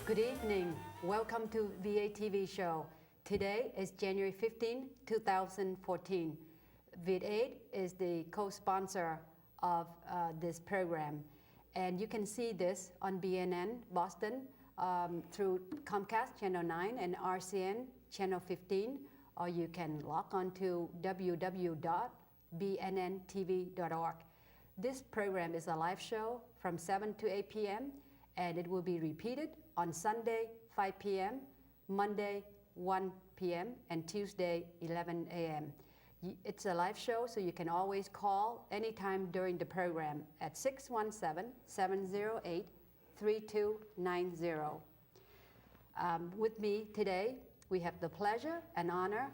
Good evening. Welcome to VATV show. Today is January 15, 2014. VATV is the co-sponsor of this program. And you can see this on BNN Boston through Comcast Channel 9 and RCN Channel 15, or you can log on to www.bnntv.org. This program is a live show from 7 to 8 p.m. and it will be repeated on Sunday 5 p.m., Monday 1 p.m. and Tuesday 11 a.m. It's a live show, so you can always call anytime during the program at 617-708-3290. With me today, we have the pleasure and honor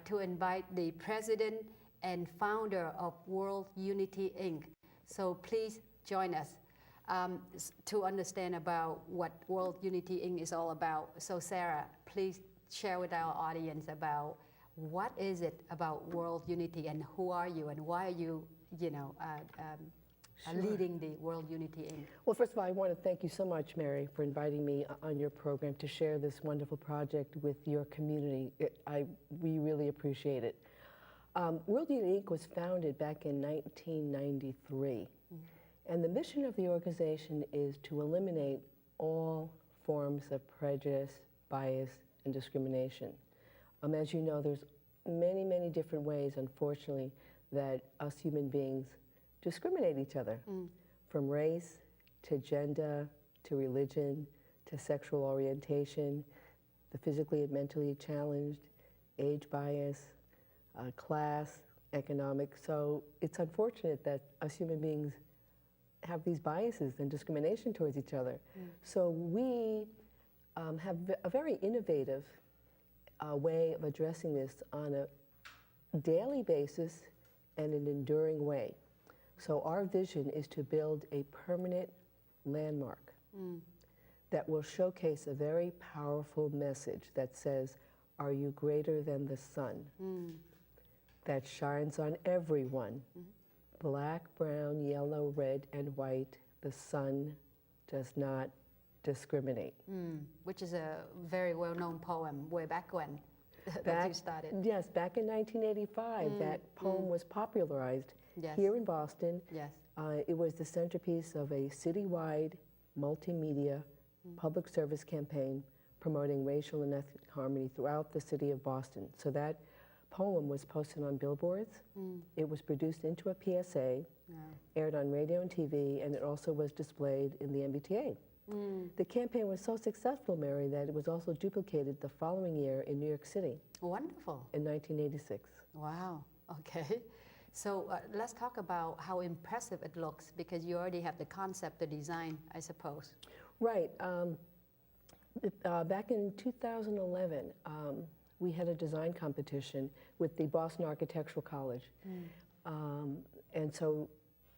to invite the president and founder of World Unity, Inc. So please join us to understand about what World Unity, Inc. is all about. So Sara, please share with our audience about what is it about World Unity and who are you and why are you, leading the World Unity, Inc. Well, first of all, I want to thank you so much, Mary, for inviting me on your program to share this wonderful project with your community. We really appreciate it. World Unity, Inc. was founded back in 1993. And the mission of the organization is to eliminate all forms of prejudice, bias, and discrimination. As you know, there's many, many different ways, unfortunately, that us human beings discriminate each other, from race to gender to religion to sexual orientation, the physically and mentally challenged, age bias, class, economic. So it's unfortunate that us human beings have these biases and discrimination towards each other. So we have a very innovative way of addressing this on a daily basis and an enduring way. So our vision is to build a permanent landmark that will showcase a very powerful message that says, are you greater than the sun? That shines on everyone. Black, brown, yellow, red, and white, the sun does not discriminate. Which is a very well-known poem way back when that you started. Yes, back in 1985, that poem was popularized here in Boston. Yes. It was the centerpiece of a citywide multimedia public service campaign promoting racial and ethnic harmony throughout the city of Boston. So that poem was posted on billboards. It was produced into a PSA, aired on radio and TV, and it also was displayed in the MBTA. The campaign was so successful, Mary, that it was also duplicated the following year in New York City. Wonderful. In 1986. Wow, okay. So let's talk about how impressive it looks, because you already have the concept, the design, I suppose. Right. Back in 2011, we had a design competition with the Boston Architectural College. And so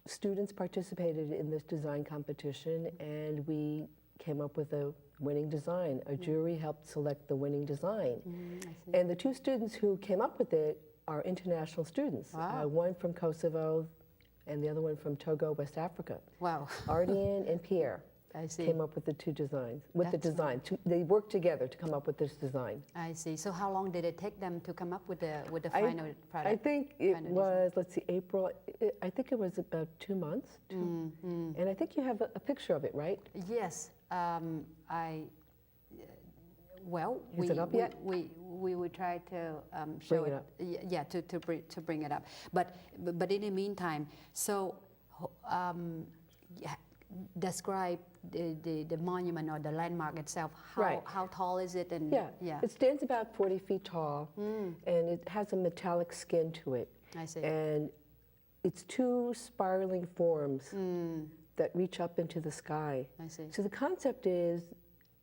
students participated in this design competition, and we came up with a winning design. A jury helped select the winning design. And the two students who came up with it are international students. Wow. One from Kosovo and the other one from Togo, West Africa. Wow. Ardian and Pierre. I see. Came up with the two designs, That's They worked together to come up with this design. I see. So how long did it take them to come up with the final product? I think it was, let's see, April, I think it was about 2 months. And I think you have a picture of it, right? Yes. Is it up yet? We would try to show Bring it up. Yeah, to bring it up. But in the meantime, so describe the monument or the landmark itself. How tall is it? And it stands about 40 feet tall, and it has a metallic skin to it. I see. And it's two spiraling forms that reach up into the sky. I see. So the concept is,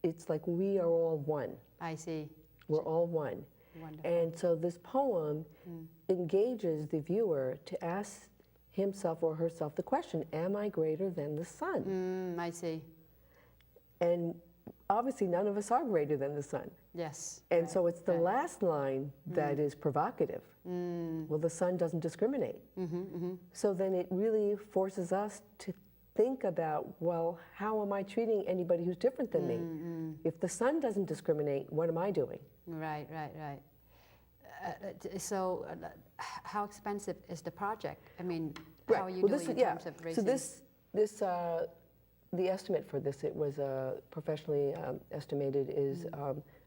it's like we are all one. I see. We're all one. Wonderful. And so this poem engages the viewer to ask himself or herself the question, am I greater than the sun? I see. And obviously none of us are greater than the sun. Yes. And so it's the last line that is provocative. Well, the sun doesn't discriminate. So then it really forces us to think about, well, how am I treating anybody who's different than me? If the sun doesn't discriminate, what am I doing? Right, right, right. So how expensive is the project? I mean, how are you doing in terms of raising? So the estimate for this, it was professionally estimated, is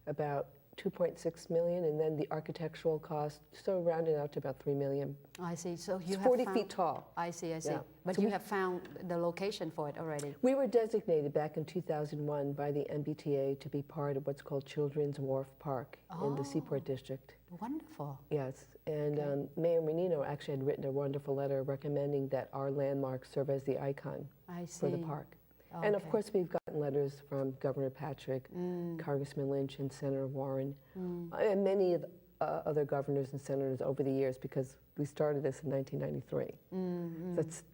about 2.6 million, and then the architectural cost, so rounded out to about 3 million. I see. So you It's have 40 found, feet tall. I see, I see. Yeah. But So you have found the location for it already. We were designated back in 2001 by the MBTA to be part of what's called Children's Wharf Park in the Seaport District. Wonderful. Yes, and Mayor Menino actually had written a wonderful letter recommending that our landmark serve as the icon I see. for the park. And of course, we've gotten letters from Governor Patrick, Congressman Lynch, and Senator Warren, and many of the, other governors and senators over the years, because we started this in 1993.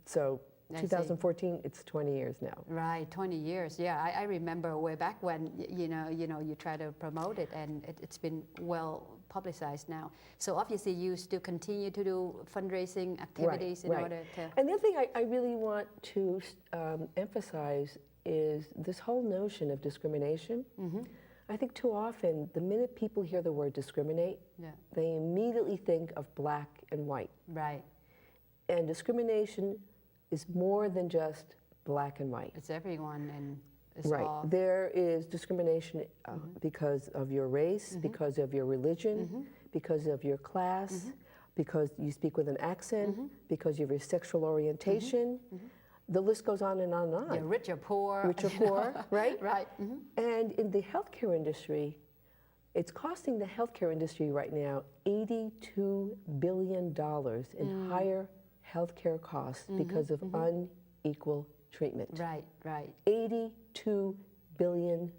So 2014, it's 20 years now. Right, 20 years. Yeah, I remember way back when you try to promote it, and it's been well publicized now. So obviously, you still continue to do fundraising activities in order to. And the other thing I really want to emphasize is this whole notion of discrimination. I think too often, the minute people hear the word discriminate, they immediately think of black and white. Right. And discrimination is more than just black and white. It's everyone, and it's Right. all. There is discrimination because of your race, because of your religion, because of your class, because you speak with an accent, because of your sexual orientation. The list goes on and on and on. You're rich or poor. Rich or poor, right? Right. And in the healthcare industry, it's costing the healthcare industry right now $82 billion in higher healthcare costs because of unequal treatment. Right, right. $82 billion.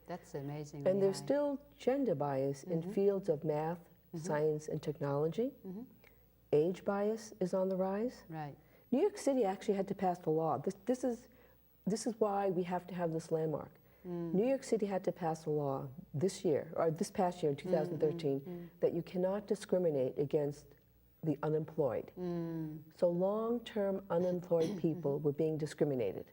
That's amazing. And there's still gender bias in fields of math, science, and technology. Age bias is on the rise. Right. New York City actually had to pass a law. This is why we have to have this landmark. New York City had to pass a law this year, or this past year in 2013, that you cannot discriminate against the unemployed. So long-term unemployed people were being discriminated.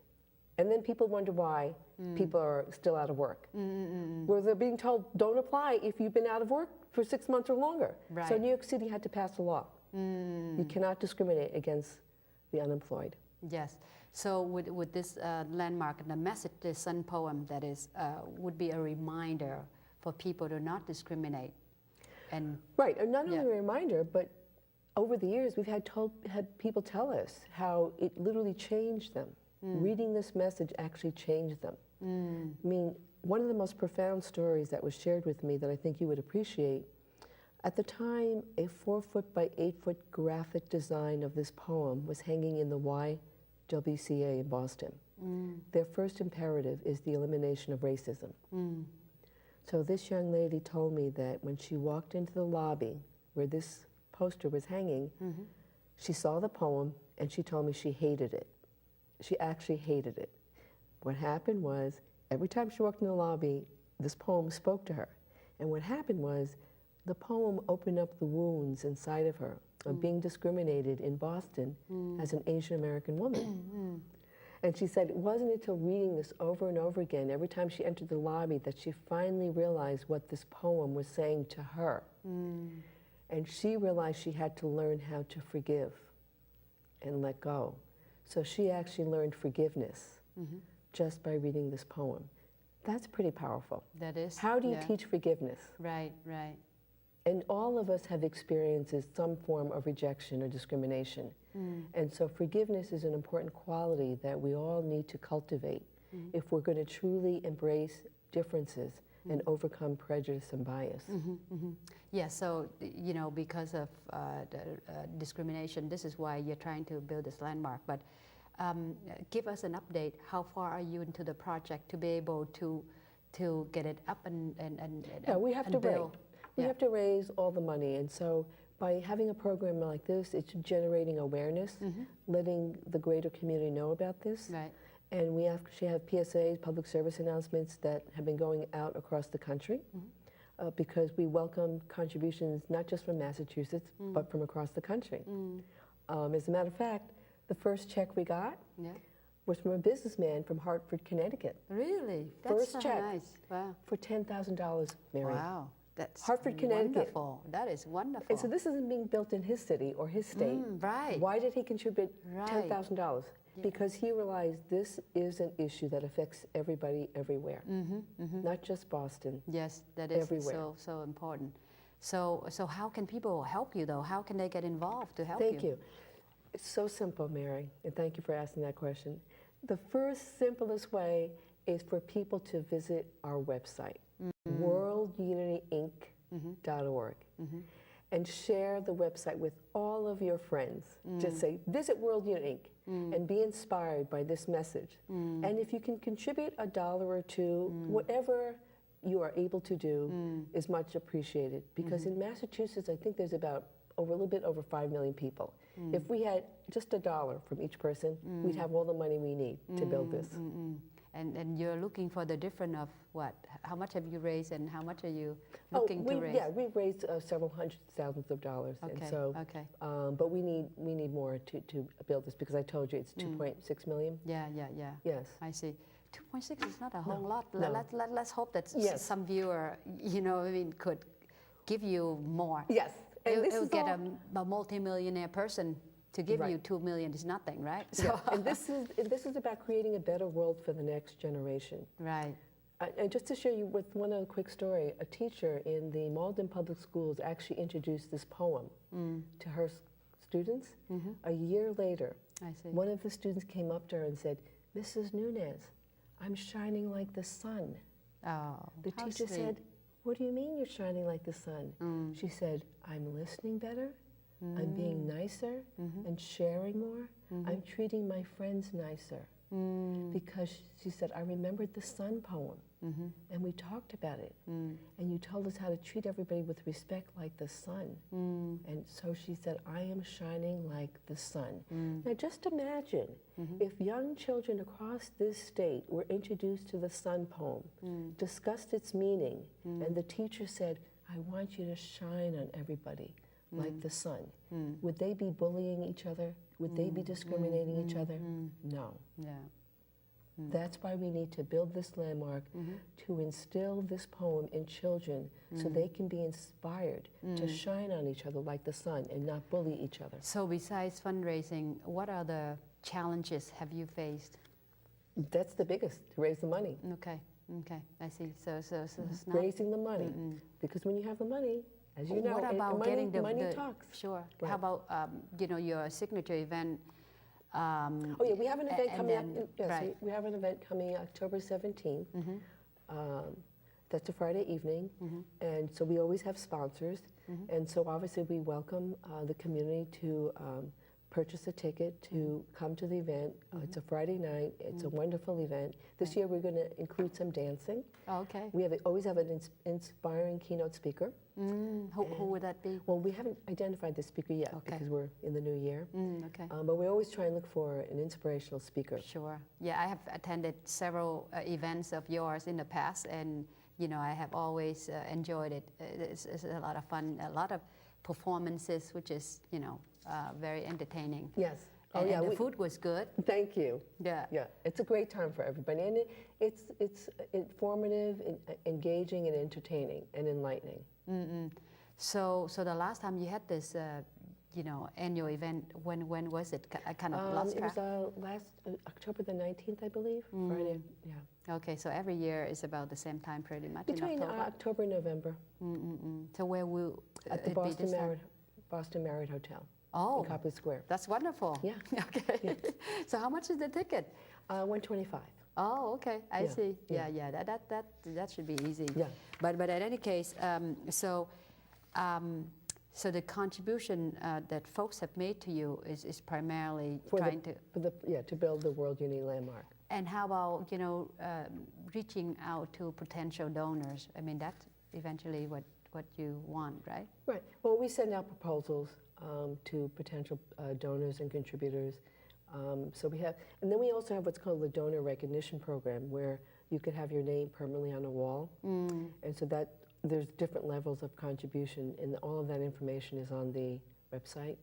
And then people wonder why people are still out of work. Where they're being told, don't apply if you've been out of work for 6 months or longer. Right. So New York City had to pass a law. You cannot discriminate against the unemployed. Yes. So with this landmark, the message, the Sun poem, that is, would be a reminder for people to not discriminate. And right, and not only a reminder, but over the years, we've had people tell us how it literally changed them. Reading this message actually changed them. I mean, one of the most profound stories that was shared with me that I think you would appreciate, at the time, a 4-foot by 8-foot graphic design of this poem was hanging in the YWCA in Boston. Their first imperative is the elimination of racism. So this young lady told me that when she walked into the lobby where this poster was hanging, she saw the poem and she told me she hated it. She actually hated it. What happened was, every time she walked in the lobby, this poem spoke to her. And what happened was, the poem opened up the wounds inside of her of being discriminated in Boston as an Asian American woman. And she said it wasn't until reading this over and over again, every time she entered the lobby, that she finally realized what this poem was saying to her. And she realized she had to learn how to forgive and let go. So she actually learned forgiveness just by reading this poem. That's pretty powerful. that is. How do you teach forgiveness? Right, right. And all of us have experiences some form of rejection or discrimination. And so forgiveness is an important quality that we all need to cultivate if we're going to truly embrace differences and overcome prejudice and bias. Yeah, so, because of discrimination, this is why you're trying to build this landmark. But give us an update. How far are you into the project to be able to get it up and we have to build? We have to raise all the money, and so by having a program like this, it's generating awareness, letting the greater community know about this. Right. And we actually have PSAs, public service announcements, that have been going out across the country because we welcome contributions not just from Massachusetts, but from across the country. As a matter of fact, the first check we got was from a businessman from Hartford, Connecticut. Really? That's First so check. nice. Wow. For $10,000, Mary. Wow. That's Hartford, Connecticut. wonderful. That is wonderful. And so this isn't being built in his city or his state. Right. Why did he contribute Right. $10,000? Because he realized this is an issue that affects everybody everywhere, not just Boston. Yes, that is everywhere. so important. So how can people help you though? How can they get involved to help Thank you. It's so simple, Mary, and thank you for asking that question. The first simplest way is for people to visit our website, worldunityinc.org, and share the website with all of your friends. Just say, visit World Unity Inc. And be inspired by this message. And if you can contribute $1 or $2, whatever you are able to do is much appreciated. Because in Massachusetts, I think there's about a little bit over 5 million people. If we had just $1 from each person, we'd have all the money we need to build this. And you're looking for the difference of what? How much have you raised and how much are you looking to raise? Yeah, we've raised several hundred thousands of dollars. Okay, And so, okay. But we need more to build this because I told you it's 2.6 million. Yeah. Yes. I see. 2.6 is not a whole lot. No. Let's hope that Yes. some viewer, could give you more. Yes. And this It'll is get all, a multimillionaire person to give Right. you 2 million is nothing, right? So, yeah, and this is about creating a better world for the next generation. right. And just to share you with one other quick story, a teacher in the Malden Public Schools actually introduced this poem to her students. A year later, I see. one of the students came up to her and said, "Mrs. Nunez, I'm shining like the sun." Oh, The how teacher sweet. said, "What do you mean you're shining like the sun?" She said, "I'm listening better, I'm being nicer and sharing more. I'm treating my friends nicer." Because she said, "I remembered the sun poem and we talked about it. And you told us how to treat everybody with respect like the sun." And so she said, "I am shining like the sun." Now just imagine if young children across this state were introduced to the sun poem, discussed its meaning, and the teacher said, "I want you to shine on everybody like the sun." Would they be bullying each other? Would they be discriminating each other? No. Yeah. That's why we need to build this landmark to instill this poem in children so they can be inspired to shine on each other like the sun and not bully each other. So besides fundraising, what other challenges have you faced? That's the biggest, to raise the money. Okay, I see. So it's not... Raising the money. Because when you have the money, as you know, what about money, getting the money talks. Sure. Right. How about your signature event? Oh yeah, we have an event and coming up. then- Yes, right. we have an event coming October 17th. That's a Friday evening, and so we always have sponsors. And so obviously we welcome the community to purchase a ticket to come to the event. It's a Friday night. It's a wonderful event. This year we're going to include some dancing. Oh, okay. We always have an inspiring keynote speaker. Who would that be? Well, we haven't identified the speaker yet Okay. because we're in the new year. Okay. But we always try and look for an inspirational speaker. Sure. Yeah, I have attended several events of yours in the past, and I have always enjoyed it. It's a lot of fun, a lot of performances, which is very entertaining. Yes. And the food was good. Thank you. Yeah. Yeah, it's a great time for everybody, and it's informative, engaging, and entertaining, and enlightening. So the last time you had this, annual event, when was it? I kind of lost It track. was last October the 19th, I believe. Friday. Yeah. Okay, so every year is about the same time, pretty much. Between in October. October and November, So where will at the it be this time? Boston Marriott Hotel Oh, in Copley Square. that's wonderful. Yeah. Okay. Yeah. So how much is the ticket? $125. Oh, okay. I Yeah, see. yeah. Yeah. That should be easy. Yeah. But in any case, so the contribution that folks have made to you is primarily trying to. To build the World Unity Landmark. And how about reaching out to potential donors? I mean, that's eventually what you want, right? Right. Well, we send out proposals to potential donors and contributors. So we have, and then we also have what's called the donor recognition program, where you could have your name permanently on a wall. And so that there's different levels of contribution, and all of that information is on the website.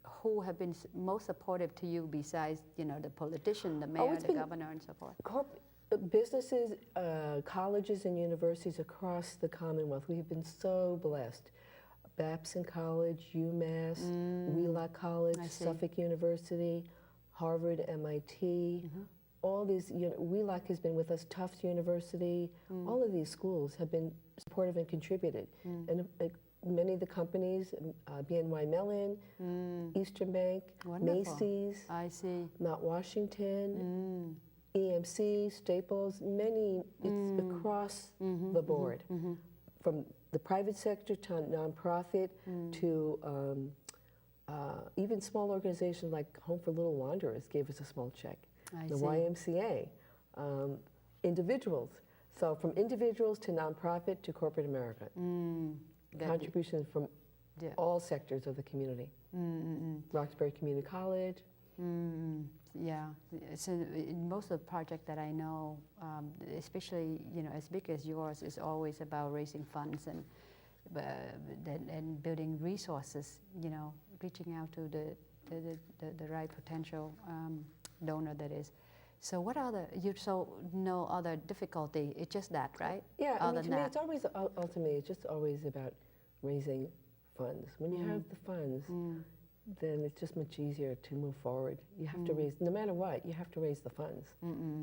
who have been most supportive to you besides, the politician, the mayor, it's the been governor, and so forth? Businesses, colleges, and universities across the Commonwealth. We have been so blessed. Babson College, UMass, Wheelock College, Suffolk University, Harvard, MIT. All these, Wheelock has been with us, Tufts University. All of these schools have been supportive and contributed. And many of the companies, BNY Mellon, Eastern Bank, Wonderful. Macy's, I see. Mount Washington, EMC, Staples, it's across the board. From the private sector to nonprofit to even small organizations like Home for Little Wanderers gave us a small check. The YMCA, individuals. So from individuals to nonprofit to corporate America. Contributions from all sectors of the community. Roxbury Community College. Yeah, so in most of the projects that I know, especially as big as yours, is always about raising funds and building resources. Reaching out to the right potential donor that is. So what other no other difficulty? It's just that, right? Yeah, I mean, to me, it's always ultimately it's just always about raising funds. When you have the funds, then it's just much easier to move forward. You have to raise, no matter what, you have to raise the funds,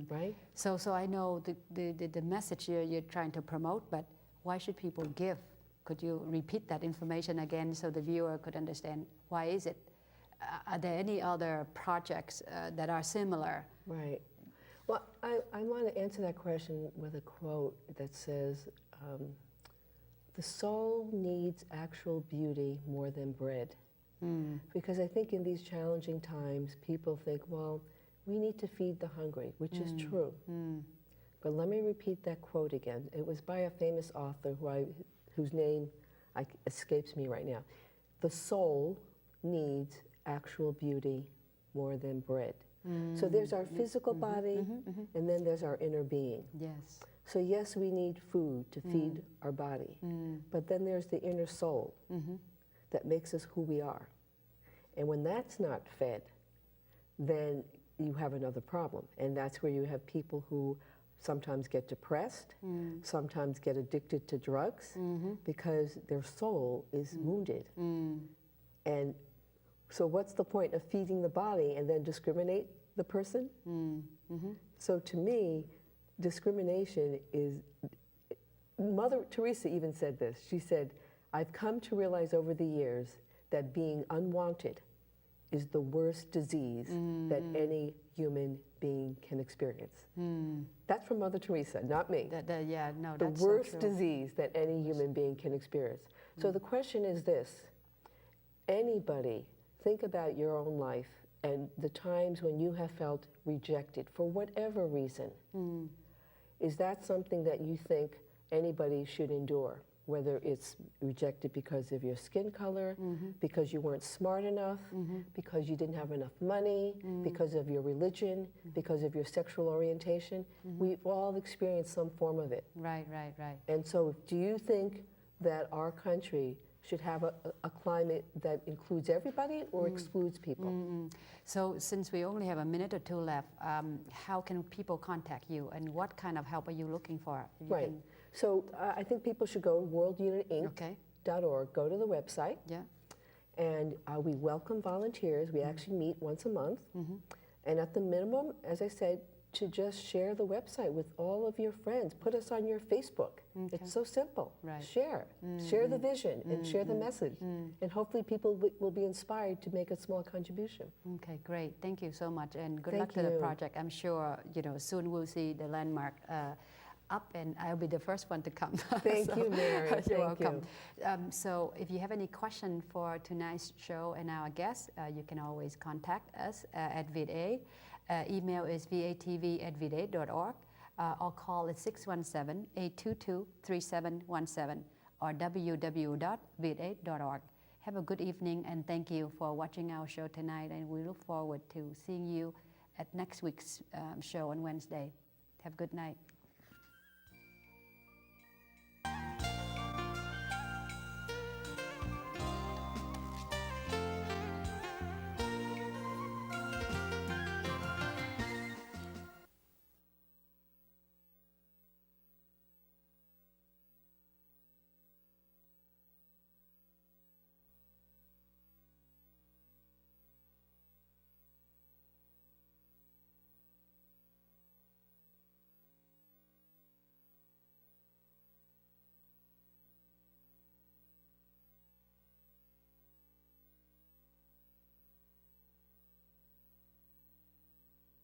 right? So I know the message you're trying to promote, but why should people give? Could you repeat that information again so the viewer could understand why is it? Are there any other projects that are similar? Right. Well, I want to answer that question with a quote that says, the soul needs actual beauty more than bread. Because I think in these challenging times, people think, well, we need to feed the hungry, which is true. But let me repeat that quote again. It was by a famous author whose name escapes me right now. The soul needs actual beauty more than bread. So there's our physical body, and then there's our inner being. Yes. So yes, we need food to feed our body, but then there's the inner soul that makes us who we are. And when that's not fed, then you have another problem. And that's where you have people who sometimes get depressed, sometimes get addicted to drugs, because their soul is wounded. And so what's the point of feeding the body and then discriminate the person? So to me, discrimination is, Mother Teresa even said this. She said, I've come to realize over the years that being unwanted is the worst disease that any human being can experience. That's from Mother Teresa, not me. The worst disease that any human being can experience. So the question is this: anybody, think about your own life and the times when you have felt rejected for whatever reason. Is that something that you think anybody should endure? Whether it's rejected because of your skin color, because you weren't smart enough, because you didn't have enough money, because of your religion, because of your sexual orientation. We've all experienced some form of it. Right. And so do you think that our country should have a climate that includes everybody or excludes people? So since we only have a minute or two left, how can people contact you and what kind of help are you looking for? Right. So I think people should go to worldunitinc.org, go to the website, and we welcome volunteers. We actually meet once a month. And at the minimum, as I said, to just share the website with all of your friends. Put us on your Facebook. It's so simple. Right. Share the vision and share the message. And hopefully people will be inspired to make a small contribution. Okay, great. Thank you so much, and good luck to the project. I'm sure soon we'll see the landmark up, and I'll be the first one to come. Thank you, Mary. You're welcome. So if you have any question for tonight's show and our guests, you can always contact us at VATV. Email is vatv@vda.org, or call at 617-822-3717 or www.vda.org. Have a good evening, and thank you for watching our show tonight, and we look forward to seeing you at next week's show on Wednesday. Have a good night.